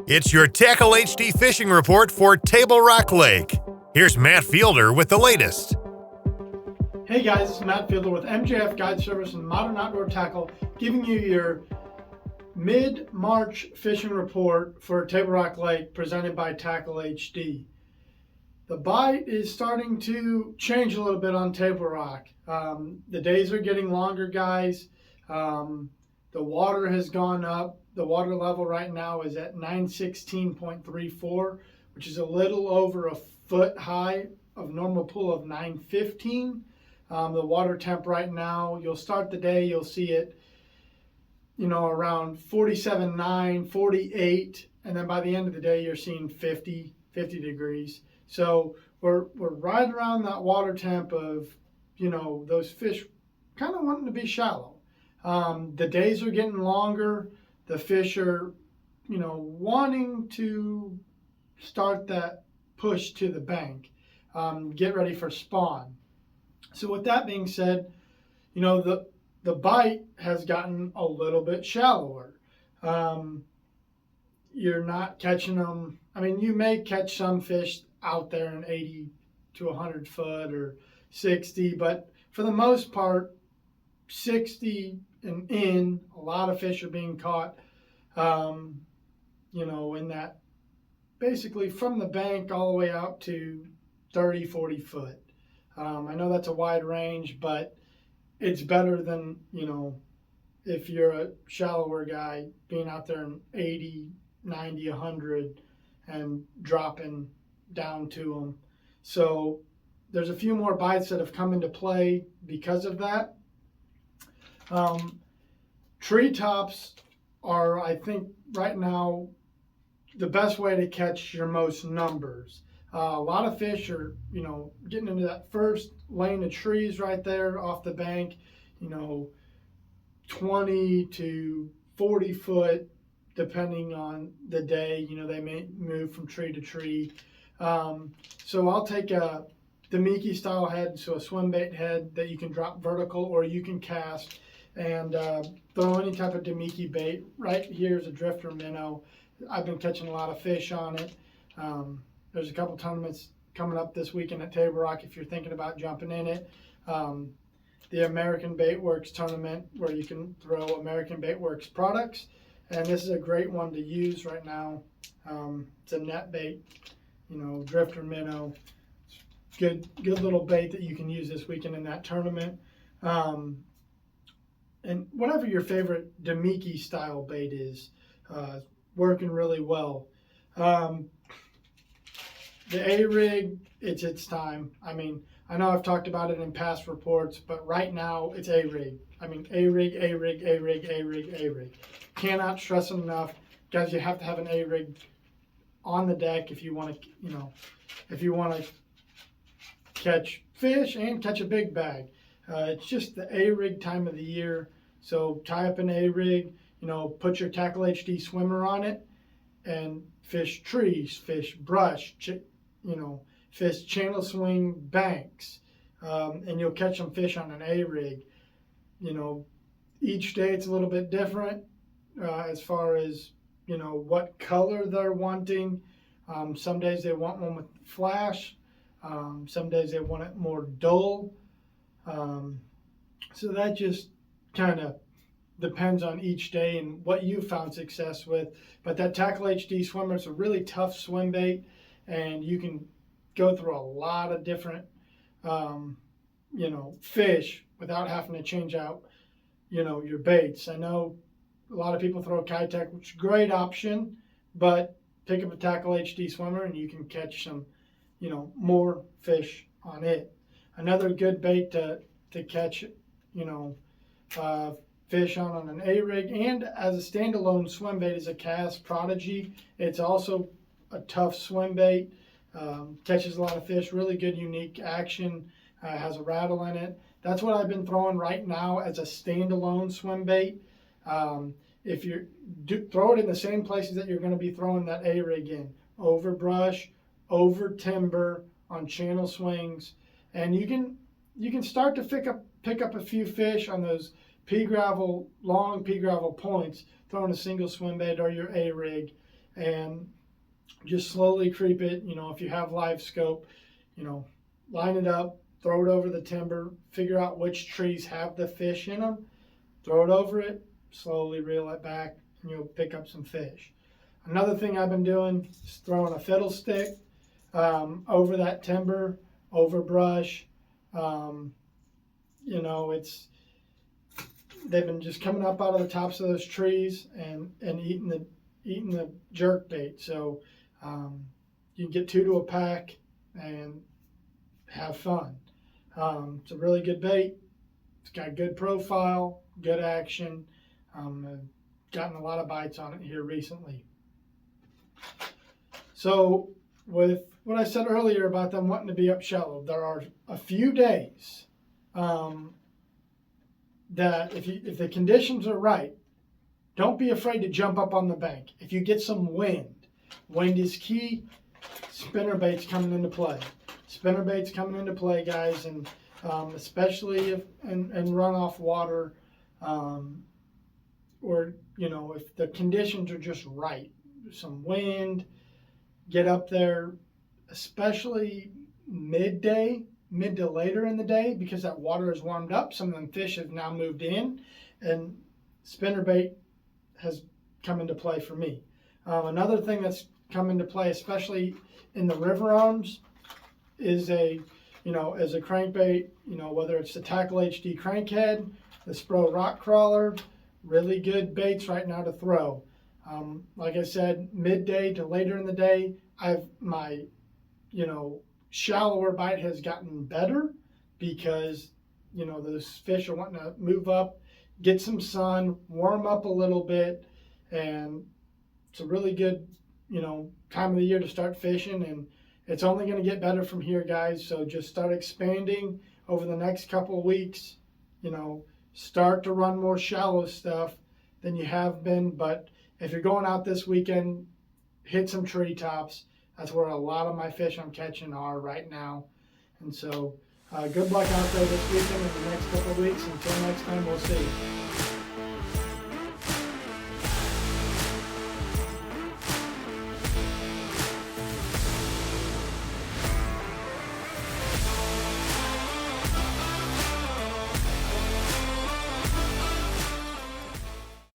It's your Tackle HD fishing report for Table Rock Lake. Here's Matt Fielder with the latest. Hey guys, it's Matt Fielder with MJF Guide Service and Modern Outdoor Tackle, giving you your mid-March fishing report for Table Rock Lake presented by Tackle HD. The bite is starting to change a little bit on Table Rock. The days are getting longer, guys. The water has gone up. The water level right now is at 916.34, which is a little over a foot high of normal pool of 915. The water temp right now, you'll start the day, you'll see it, around 47.9, 48, and then by the end of the day, you're seeing 50 degrees. So we're right around that water temp of, those fish kind of wanting to be shallow. The days are getting longer. The fish are, wanting to start that push to the bank, get ready for spawn. So with that being said, the bite has gotten a little bit shallower. You're not catching them. I mean, you may catch some fish out there in 80 to 100 foot or 60, but for the most part, 60 and in, a lot of fish are being caught, in that basically from the bank all the way out to 30, 40 foot. I know that's a wide range, but it's better than, if you're a shallower guy being out there in 80, 90, 100 and dropping down to them. So there's a few more bites that have come into play because of that. Treetops are, I think, right now the best way to catch your most numbers. A lot of fish are, getting into that first lane of trees right there off the bank, 20 to 40 foot, depending on the day. They may move from tree to tree. So I'll take a Darniki style head, so a swim bait head that you can drop vertical or you can cast, and throw any type of Darniki bait. Right here is a drifter minnow. I've been catching a lot of fish on it. There's a couple tournaments coming up this weekend at Table Rock if you're thinking about jumping in it. The American Bait Works tournament where you can throw American Bait Works products. And this is a great one to use right now. It's a net bait, drifter minnow. Good little bait that you can use this weekend in that tournament. And whatever your favorite Darniki style bait is, working really well. The A-rig, it's its time. I mean, I know I've talked about it in past reports, but right now it's A-rig. I mean, A-rig, A-rig, A-rig, A-rig, A-rig. Cannot stress it enough. Guys, you have to have an A-rig on the deck if you want to, catch fish and catch a big bag. It's just the A-rig time of the year. So tie up an A-rig, put your Tackle HD swimmer on it and fish trees, fish brush, fish channel swing banks, and you'll catch some fish on an A-rig. Each day it's a little bit different as far as, what color they're wanting. Some days they want one with flash. Some days they want it more dull. So that just kind of depends on each day and what you found success with. But that Tackle HD swimmer is a really tough swim bait, and you can go through a lot of different, fish without having to change out, your baits. I know a lot of people throw a Kitech, which is a great option, but pick up a Tackle HD swimmer and you can catch some, more fish on it. Another good bait to catch, fish on an A-rig and as a standalone swim bait is a Cast Prodigy. It's also a tough swim bait. Catches a lot of fish, really good unique action, has a rattle in it. That's what I've been throwing right now as a standalone swim bait. If you throw it in the same places that you're going to be throwing that A-rig in, over brush, over timber, on channel swings, and you can start to pick up a few fish on those long pea gravel points, throwing a single swim bait or your A-rig. and just slowly creep it. If you have live scope, line it up, throw it over the timber, figure out which trees have the fish in them, throw it over it, slowly reel it back, and you'll pick up some fish. Another thing I've been doing is throwing a fiddle stick over that timber, over brush. They've been just coming up out of the tops of those trees and eating the jerkbait. So you can get 2 to a pack and have fun. It's a really good bait. It's got good profile, good action. I've gotten a lot of bites on it here recently. So with what I said earlier about them wanting to be up shallow, there are a few days that if the conditions are right, don't be afraid to jump up on the bank. If you get some wind is key. Spinnerbait's coming into play. Spinnerbait's coming into play, guys, and especially if in runoff water, or if the conditions are just right, some wind, get up there, especially mid to later in the day, because that water is warmed up. Some of them fish have now moved in, and spinnerbait has come into play for me. Another thing that's come into play, especially in the river arms, is as a crankbait, whether it's the Tackle HD crankhead, the Spro rock crawler, really good baits right now to throw. Like I said, midday to later in the day, my shallower bite has gotten better because those fish are wanting to move up, get some sun, warm up a little bit, and it's a really good time of the year to start fishing, and it's only going to get better from here, guys. So just start expanding over the next couple of weeks. Start to run more shallow stuff than you have been. But if you're going out this weekend, hit some treetops. That's where a lot of my fish I'm catching are right now. And so good luck out there this weekend and the next couple of weeks. Until next time, we'll see you.